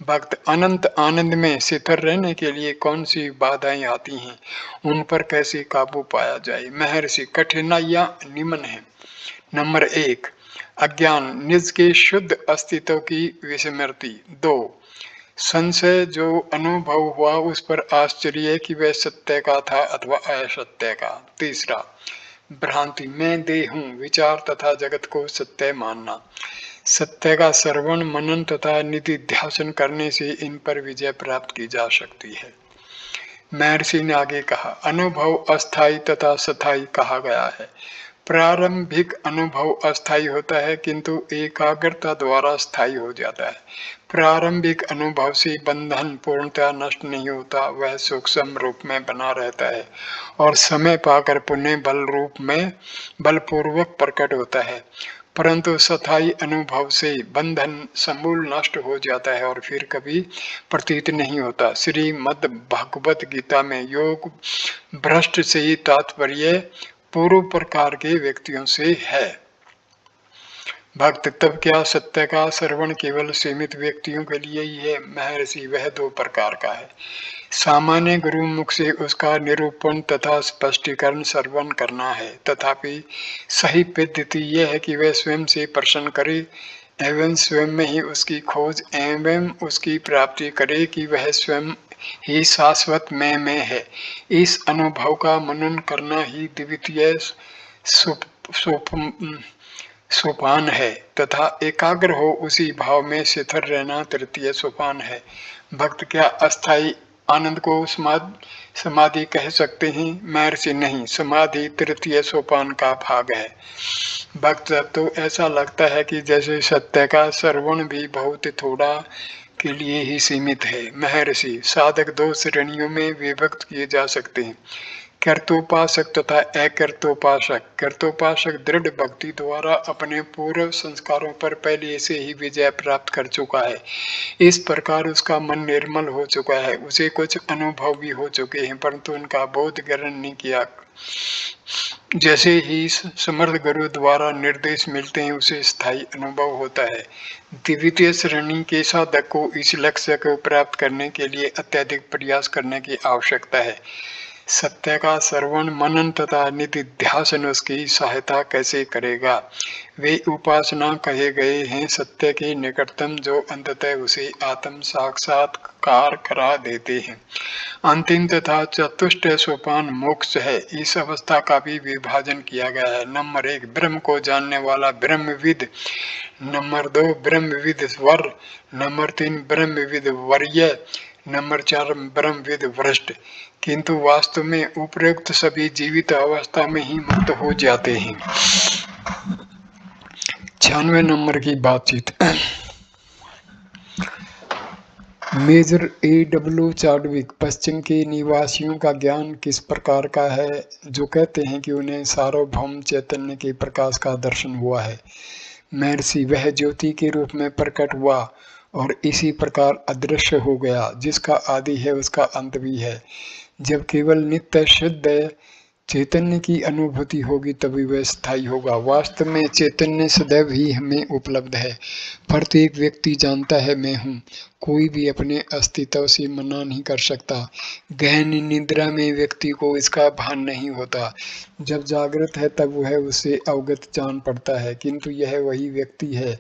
A: भक्त अनंत आनंद में स्थिर रहने के लिए कौन सी बाधाएं आती हैं, उन पर कैसे काबू पाया जाए? महर्षि कठिनाइयां निम्न है। नंबर 1, अज्ञान, निज के शुद्ध अस्तित्व की विस्मृति। 2, संशय, जो अनुभव हुआ उस पर आश्चर्य कि वह सत्य का था अथवा असत्य का। 3, भ्रांति, मैं देह हूँ, विचार तथा जगत को सत्य मानना। सत्य का श्रवण मनन तथा निधिध्यासन करने से इन पर विजय प्राप्त की जा सकती है। महर्षि ने आगे कहा, अनुभव अस्थायी तथा सथाई कहा गया है। प्रारंभिक अनुभव अस्थायी होता है किंतु एकाग्रता द्वारा स्थायी हो जाता है। प्रारंभिक अनुभव से बंधन पूर्णतः नष्ट नहीं होता, वह सूक्ष्म रूप में बना रहता है और समय पाकर पुण्य बल रूप में बलपूर्वक प्रकट होता है। परंतु सथाई अनुभव से बंधन समूल नष्ट हो जाता है और फिर कभी प्रतीत नहीं होता। श्रीमद् भागवत गीता में योग भ्रष्ट से ही तात्पर्य पूर्व प्रकार के व्यक्तियों से है। भक्त तब क्या सत्य का श्रवण केवल सीमित व्यक्तियों के लिए ही है? महर्षि वह 2 प्रकार का है। सामान्य गुरु मुख से उसका निरूपण तथा स्पष्टीकरण श्रवण करना है, तथापि सही पद्धति यह है कि वह स्वयं से प्रश्न करे एवं स्वयं में ही उसकी खोज एवं उसकी प्राप्ति करे कि वह स्वयं ही शाश्वत में है। इस अनुभव का मनन करना ही द्वितीय सोपान है तथा एकाग्र हो उसी भाव में स्थिर रहना तृतीय सोपान है। भक्त क्या अस्थायी आनंद को समाधि कह सकते हैं? महर्षि नहीं, समाधि तृतीय सोपान का भाग है। भक्त जब तो ऐसा लगता है कि जैसे सत्य का श्रवण भी बहुत थोड़ा के लिए ही सीमित है। महर्षि साधक 2 श्रेणियों में विभक्त किए जा सकते हैं, कर्तोपासक तथा अकर्तोपासक। कर्तोपासक दृढ़ भक्ति द्वारा अपने पूर्व संस्कारों पर पहले से ही विजय प्राप्त कर चुका है, इस प्रकार उसका मन निर्मल हो चुका है, उसे कुछ अनुभव भी हो चुके हैं परंतु उनका बोध ग्रहण नहीं किया। जैसे ही समर्थ गुरु द्वारा निर्देश मिलते हैं उसे स्थायी अनुभव होता है। द्वितीय श्रेणी के साधक को इस लक्ष्य को प्राप्त करने के लिए अत्यधिक प्रयास करने की आवश्यकता है। सत्य का श्रवण मनन तथा निधिध्यासन उसकी सहायता कैसे करेगा? वे उपासना कहे गए हैं सत्य के निकटतम जो अंततः उसे आत्म साक्षात्कार करा देते हैं। अंतिम तथा चतुष्ट सोपान मोक्ष है। इस अवस्था का भी विभाजन किया गया है। नंबर 1, ब्रह्म को जानने वाला ब्रह्मविद। नंबर 2, ब्रह्मविद वर। नंबर 3, ब्रह्मविद वर्य। नंबर 4 ब्रह्मविद भ्रष्ट, किंतु वास्तव में उपरोक्त सभी जीवित अवस्था में ही मुक्त हो जाते हैं। 96 नंबर की बातचीत। Major A.W. चाडविक, पश्चिम के निवासियों का ज्ञान किस प्रकार का है, जो कहते हैं कि उन्हें सार्वभौम चैतन्य के प्रकाश का दर्शन हुआ है। महर्षि, वह ज्योति के रूप में प्रकट हुआ और इसी प्रकार अदृश्य हो गया। जिसका आदि है उसका अंत भी है। जब केवल नित्य शुद्ध चैतन्य की अनुभूति होगी तभी वह स्थायी होगा। वास्तव में चैतन्य सदैव ही हमें उपलब्ध है। प्रत्येक व्यक्ति जानता है मैं हूँ। कोई भी अपने अस्तित्व से मना नहीं कर सकता। गहन निद्रा में व्यक्ति को इसका भान नहीं होता। जब जागृत है तब वह उसे अवगत जान पड़ता है, किंतु यह वही व्यक्ति है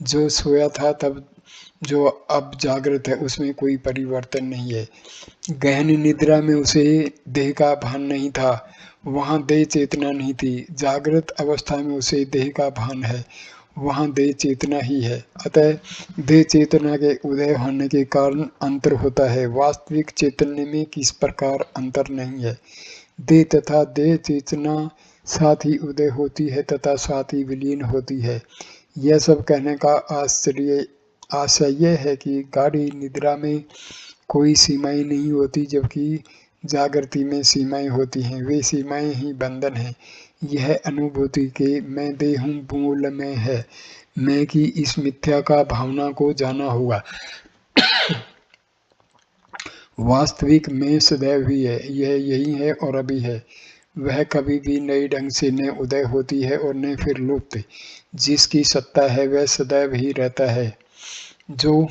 A: जो सोया था तब जो अब जागृत है, उसमें कोई परिवर्तन नहीं है। गहन निद्रा में उसे देह का भान नहीं था, वहाँ देह चेतना नहीं थी। जागृत अवस्था में उसे देह का भान है, वहाँ देह चेतना ही है। अतः देह चेतना के उदय होने के कारण अंतर होता है। वास्तविक चैतन्य में किस प्रकार अंतर नहीं है। देह तथा देह चेतना साथ ही उदय होती है तथा साथ ही विलीन होती है। यह सब कहने का आशय यह है कि गाढ़ी निद्रा में कोई सीमाएं नहीं होती, जबकि जागृति में सीमाएं होती हैं। वे सीमाएं ही बंधन हैं। यह अनुभूति के मैं देह हूँ मूल में है। मैं की इस मिथ्या का भावना को जाना होगा। वास्तविक मैं सदैव ही है। यह यही है और अभी है। वह कभी भी नए ढंग से न उदय होती है और न फिर लुप्त। जिसकी सत्ता है वह सदैव ही रहता है। जो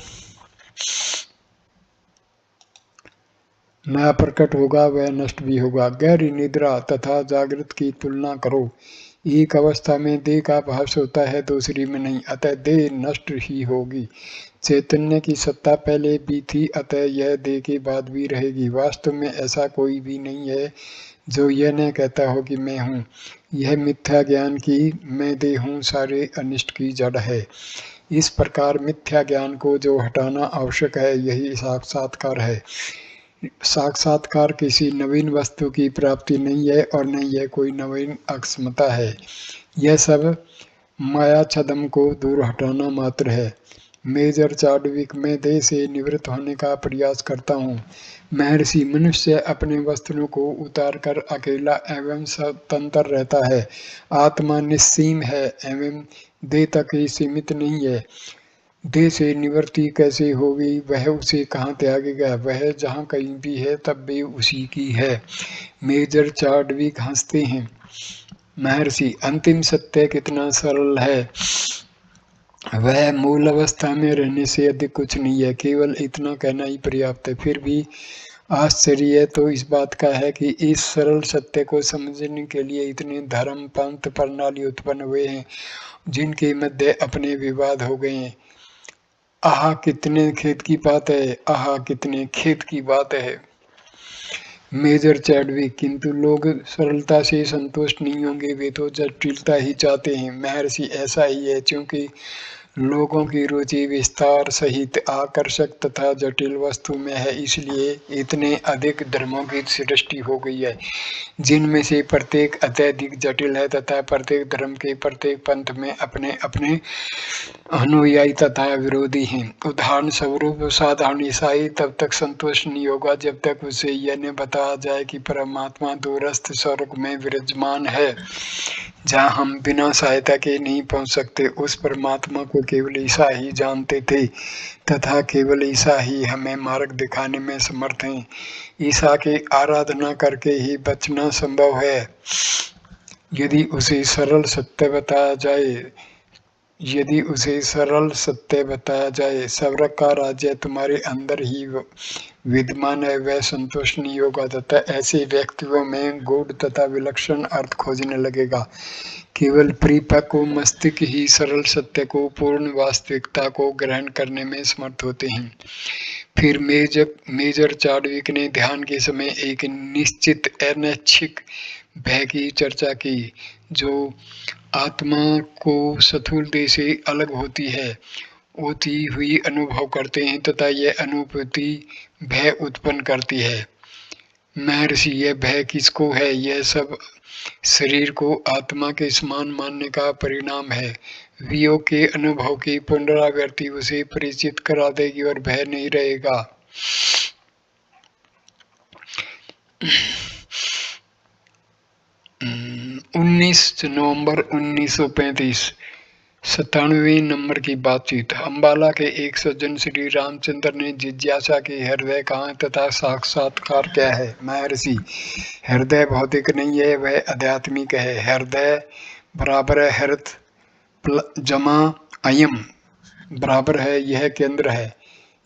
A: नया प्रकट होगा वह नष्ट भी होगा। गहरी निद्रा तथा जागृत की तुलना करो। एक अवस्था में देह का भास होता है, दूसरी में नहीं, अतः देह नष्ट ही होगी। चैतन्य की सत्ता पहले भी थी, अतः यह देह के बाद भी रहेगी। वास्तव में ऐसा कोई भी नहीं है जो यह न कहता हो कि मैं हूँ। यह मिथ्या ज्ञान की मैं देह हूँ सारे अनिष्ट की जड़ है। इस प्रकार मिथ्या ज्ञान को जो हटाना आवश्यक है, यही साक्षात्कार है। साक्षात्कार किसी नवीन वस्तु की प्राप्ति नहीं है और न यह कोई नवीन अक्षमता है। यह सब माया छदम को दूर हटाना मात्र है। मेजर चाडविक, मैं देह से निवृत्त होने का प्रयास करता हूँ। महर्षि, मनुष्य अपने वस्त्रों को उतार कर अकेला एवं स्वतंत्र रहता है। आत्मा निस्सीम है एवं देह तक ही सीमित नहीं है। देह से निवृत्ति कैसे होगी, वह उसे कहाँ त्यागेगा। वह जहाँ कहीं भी है तब भी उसी की है। मेजर चाडविक हंसते हैं। महर्षि, अंतिम सत्य कितना सरल है। वह मूल अवस्था में रहने से अधिक कुछ नहीं है। केवल इतना कहना ही पर्याप्त है। फिर भी आश्चर्य तो इस बात का है कि इस सरल सत्य को समझने के लिए इतने धर्म पंथ प्रणाली उत्पन्न हुए हैं, जिनके मध्य अपने विवाद हो गए हैं। आह कितने खेत की बात है, आह कितने खेत की बात है। मेजर चैडविक, किंतु लोग सरलता से संतुष्ट नहीं होंगे, वे तो जटिलता ही चाहते हैं। महर्षि, ऐसा ही है, क्योंकि लोगों की रुचि विस्तार सहित आकर्षक तथा जटिल वस्तु में है, इसलिए इतने अधिक धर्मों की सृष्टि हो गई है, जिनमें से प्रत्येक अत्यधिक जटिल है तथा प्रत्येक धर्म के प्रत्येक पंथ में अपने अपने अनुयायी तथा विरोधी हैं। उदाहरण स्वरूप साधारण ईसाई तब तक संतुष्ट नहीं होगा जब तक उसे यह न बताया जाए कि परमात्मा दूरस्थ स्वर्ग में विराजमान है, जहाँ हम बिना सहायता के नहीं पहुँच सकते। उस परमात्मा को केवल ईसा ही जानते थे तथा केवल ईसा ही हमें मार्ग दिखाने में समर्थ हैं। ईसा की आराधना करके ही बचना संभव है। यदि उसे सरल सत्य बताया जाए, स्वर्ग का राज्य तुम्हारे अंदर ही विद्यमान है, वह संतुष्ट नहीं होगा तथा ऐसे व्यक्तियों में गूढ़ तथा विलक्षण अर्थ खोजने लगेगा। केवल परिपक्व मस्तिष्क ही सरल सत्य को, पूर्ण वास्तविकता को ग्रहण करने में समर्थ होते हैं। फिर मेजर चाडविक ने ध्यान के समय एक निश्चित अनैच्छिक भय की चर्चा की, जो आत्मा को स्थूल देह से अलग होती है। होती हुई अनुभव करते हैं तथा यह अनुभूति भय उत्पन्न करती है। महर्षि, यह भय किसको है? यह सब शरीर को आत्मा के समान मानने का परिणाम है। वियोग के अनुभव की पुनरावृत्ति उसे परिचित करा देगी और भय नहीं रहेगा। 19 नवंबर 1935, 97वें नंबर की बातचीत। अंबाला के एक सज्जन श्री रामचंद्र ने जिज्ञासा की, हृदय कहाँ तथा साक्षात्कार क्या है? महर्षि, हृदय भौतिक नहीं है, वह आध्यात्मिक है। हृदय बराबर है हृत जमा अयम बराबर है यह केंद्र है।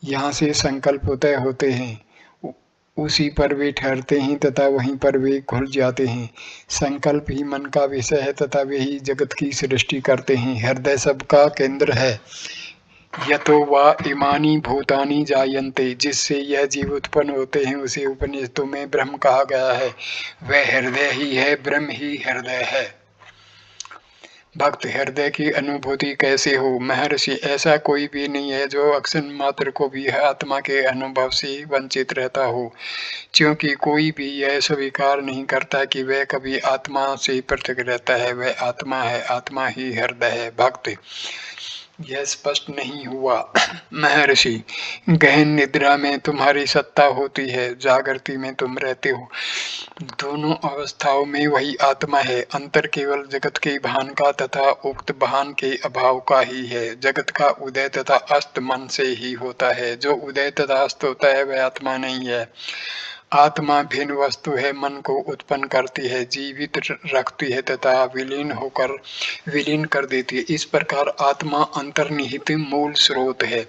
A: यहाँ से संकल्प तय होते हैं, उसी पर वे ठहरते हैं तथा वहीं पर वे खुल जाते हैं। संकल्प ही मन का विषय है तथा वे ही जगत की सृष्टि करते हैं। हृदय सबका केंद्र है। यतो वा इमानी भूतानि जायन्ते, जिससे यह जीव उत्पन्न होते हैं उसे उपनिषदों में ब्रह्म कहा गया है। वह हृदय ही है, ब्रह्म ही हृदय है। भक्त, हृदय की अनुभूति कैसे हो? महर्षि, ऐसा कोई भी नहीं है जो अक्षर मात्र को भी आत्मा के अनुभव से वंचित रहता हो, क्योंकि कोई भी यह स्वीकार नहीं करता कि वह कभी आत्मा से पृथक रहता है। वह आत्मा है, आत्मा ही हृदय है। भक्त, यह स्पष्ट नहीं हुआ। महर्षि, गहन निद्रा में तुम्हारी सत्ता होती है, जागृति में तुम रहते हो। दोनों अवस्थाओं में वही आत्मा है। अंतर केवल जगत के भान का तथा उक्त भान के अभाव का ही है। जगत का उदय तथा अस्त मन से ही होता है। जो उदय तथा अस्त होता है वह आत्मा नहीं है। आत्मा भिन्न वस्तु है, मन को उत्पन्न करती है, जीवित रखती है तथा विलीन कर देती है। इस प्रकार आत्मा अंतर्निहित मूल स्रोत है।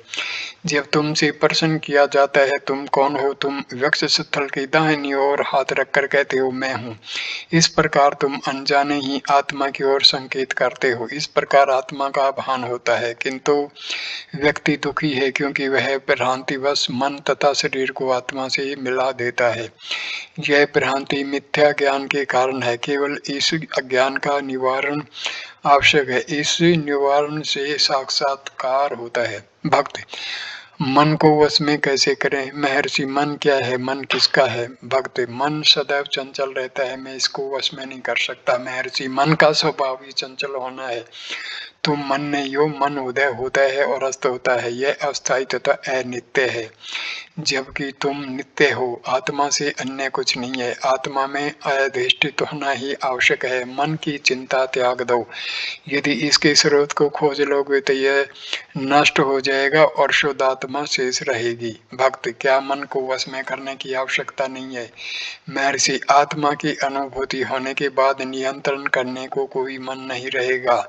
A: जब तुमसे प्रश्न किया जाता है तुम कौन हो, तुम वक्ष स्थल की दाहिनी ओर हाथ रखकर कहते हो मैं हूँ। इस प्रकार तुम अनजाने ही आत्मा की ओर संकेत करते हो। इस प्रकार आत्मा का भान होता है, किंतु व्यक्ति दुखी है क्योंकि वह भ्रांतिवश मन तथा शरीर को आत्मा से मिला देता है। यह भ्रांति मिथ्या ज्ञान के कारण है। केवल इस अज्ञान का निवारण आवश्यक है। इस निवारण से साक्षात्कार होता है। भक्त, मन को वश में कैसे करें? महर्षि, मन क्या है? मन किसका है? भक्त, मन सदैव चंचल रहता है, मैं इसको वश में नहीं कर सकता। महर्षि, मन का स्वभाव ही चंचल होना है। तुम मन नहीं हो, मन उदय होता है और अस्त होता है। यह अस्थायी तथा अनित्य है, जबकि तुम नित्य हो। आत्मा से अन्य कुछ नहीं है। आत्मा में अधिष्ठित होना ही आवश्यक है। मन की चिंता त्याग दो। यदि इसके स्रोत को खोज लोगे तो यह नष्ट हो जाएगा और शुद्ध आत्मा शेष रहेगी। भक्त, क्या मन को वश में करने की आवश्यकता नहीं है? महर्षि, आत्मा की अनुभूति होने के बाद नियंत्रण करने को कोई मन नहीं रहेगा।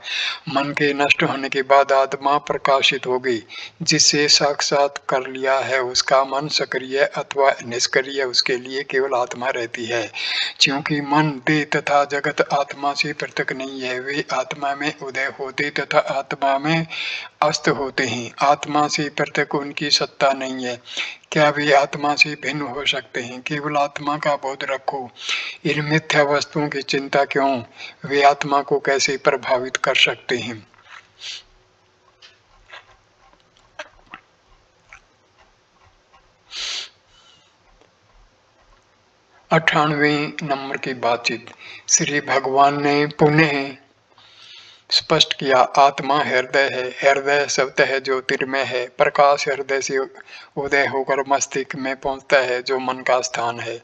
A: मन के नष्ट होने के बाद आत्मा प्रकाशित होगी। जिससे साक्षात कर लिया है उसका मन सक्रिय अथवा निष्क्रिय, उसके लिए केवल आत्मा रहती है। क्योंकि मन, देह तथा जगत आत्मा से पृथक नहीं है। वे आत्मा में उदय होते तथा आत्मा में अस्त होते हैं। आत्मा से पृथक उनकी सत्ता नहीं है। क्या वे आत्मा से भिन्न हो सकते हैं? केवल आत्मा का बोध रखो। इन मिथ्या वस्तुओं की चिंता क्यों? वे आत्मा को कैसे प्रभावित कर सकते हैं? 98वें नंबर की बातचीत। श्री भगवान ने पुनः स्पष्ट किया, आत्मा हृदय है। हृदय स्वतः ज्योतिर्मय है। प्रकाश हृदय से उदय होकर मस्तिष्क में पहुंचता है, जो मन का स्थान है।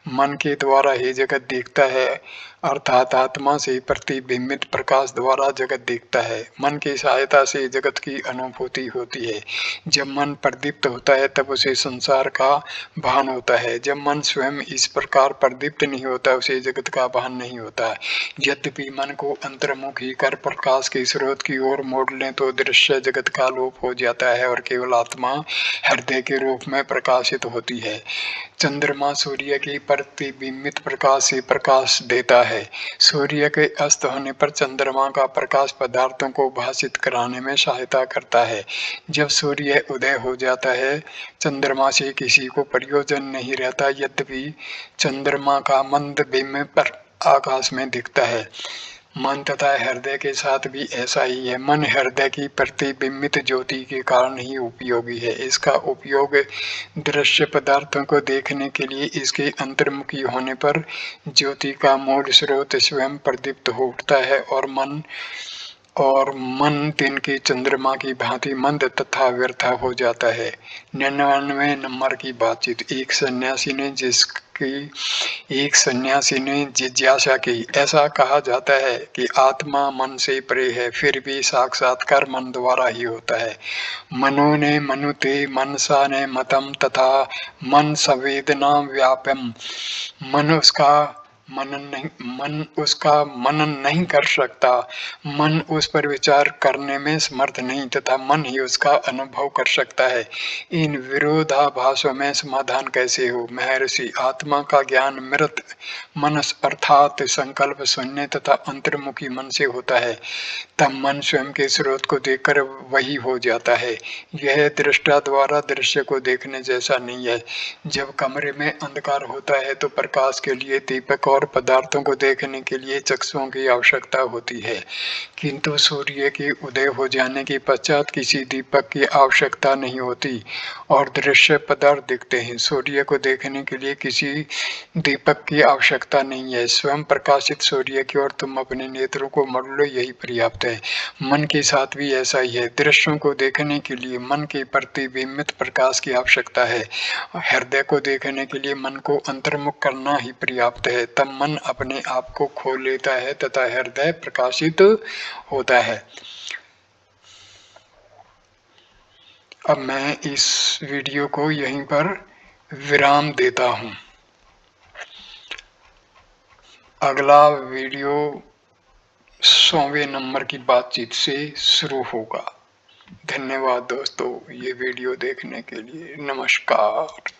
A: मन के द्वारा ही जगत दिखता है, अर्थात आत्मा से प्रतिबिंबित प्रकाश द्वारा जगत दिखता है। मन की सहायता से जगत की अनुभूति होती है। जब मन प्रदीप्त होता है तब उसे संसार का भान होता है। जब मन स्वयं इस प्रकार प्रदीप्त नहीं होता उसे जगत का भान नहीं होता। यद्यपि मन को अंतर्मुखी कर प्रकाश के स्रोत की ओर मोड़ लें तो दृश्य जगत का लोप हो जाता है और केवल आत्मा हृदय के रूप में प्रकाशित होती है। चंद्रमा सूर्य की प्रतिबिंबित प्रकाश से प्रकाश देता है। सूर्य के अस्त होने पर चंद्रमा का प्रकाश पदार्थों को भासित कराने में सहायता करता है। जब सूर्य उदय हो जाता है चंद्रमा से किसी को प्रयोजन नहीं रहता। यद्यपि चंद्रमा का मंद बिंब पर आकाश में दिखता है मन तथा हृदय के साथ भी ऐसा ही है। मन हृदय की प्रतिबिंबित ज्योति के कारण ही उपयोगी है। इसका उपयोग दृश्य पदार्थों को देखने के लिए इसके अंतर्मुखी होने पर ज्योति का मूल स्रोत स्वयं प्रदीप्त हो उठता है और मन दिन के चंद्रमा की भांति मंद तथा व्यर्थ हो जाता है। 99 नंबर की बातचीत। एक सन्यासी ने जिज्ञासा की। ऐसा कहा जाता है कि आत्मा मन से परे है, फिर भी साक्षात्कार मन द्वारा ही होता है। मनो ने मनुते मनसा ने मतम तथा मन संवेदना व्यापम। मन उसका मनन नहीं कर सकता, मन उस पर विचार करने में समर्थ नहीं तथा मन ही उसका अनुभव कर सकता है। इन विरोधाभासों में समाधान कैसे हो? महर्षि, आत्मा का ज्ञान मृत मनस अर्थात संकल्प शून्य तथा अंतर्मुखी मन से होता है। तब मन स्वयं के स्रोत को देखकर वही हो जाता है। यह दृष्टा द्वारा दृश्य को देखने जैसा नहीं है। जब कमरे में अंधकार होता है तो प्रकाश के लिए दीपक और पदार्थों को देखने के लिए चक्षुओं की आवश्यकता होती है, किंतु सूर्य के उदय हो जाने के पश्चात किसी दीपक की आवश्यकता नहीं होती और दृश्य पदार्थ दिखते हैं। सूर्य को देखने के लिए किसी दीपक की आवश्यकता नहीं है। स्वयं प्रकाशित सूर्य की ओर तुम अपने नेत्रों को मोड़ लो, यही पर्याप्त है। मन के साथ भी ऐसा ही है। दृश्यों को देखने के लिए मन के प्रतिबिंबित प्रकाश की आवश्यकता है। हृदय को देखने के लिए मन को अंतर्मुख करना ही पर्याप्त है। तब मन अपने आप को खोल लेता है तथा हृदय प्रकाशित होता है। अब मैं इस वीडियो को यहीं पर विराम देता हूं। अगला वीडियो 100वें नंबर की बातचीत से शुरू होगा। धन्यवाद दोस्तों, ये वीडियो देखने के लिए। नमस्कार।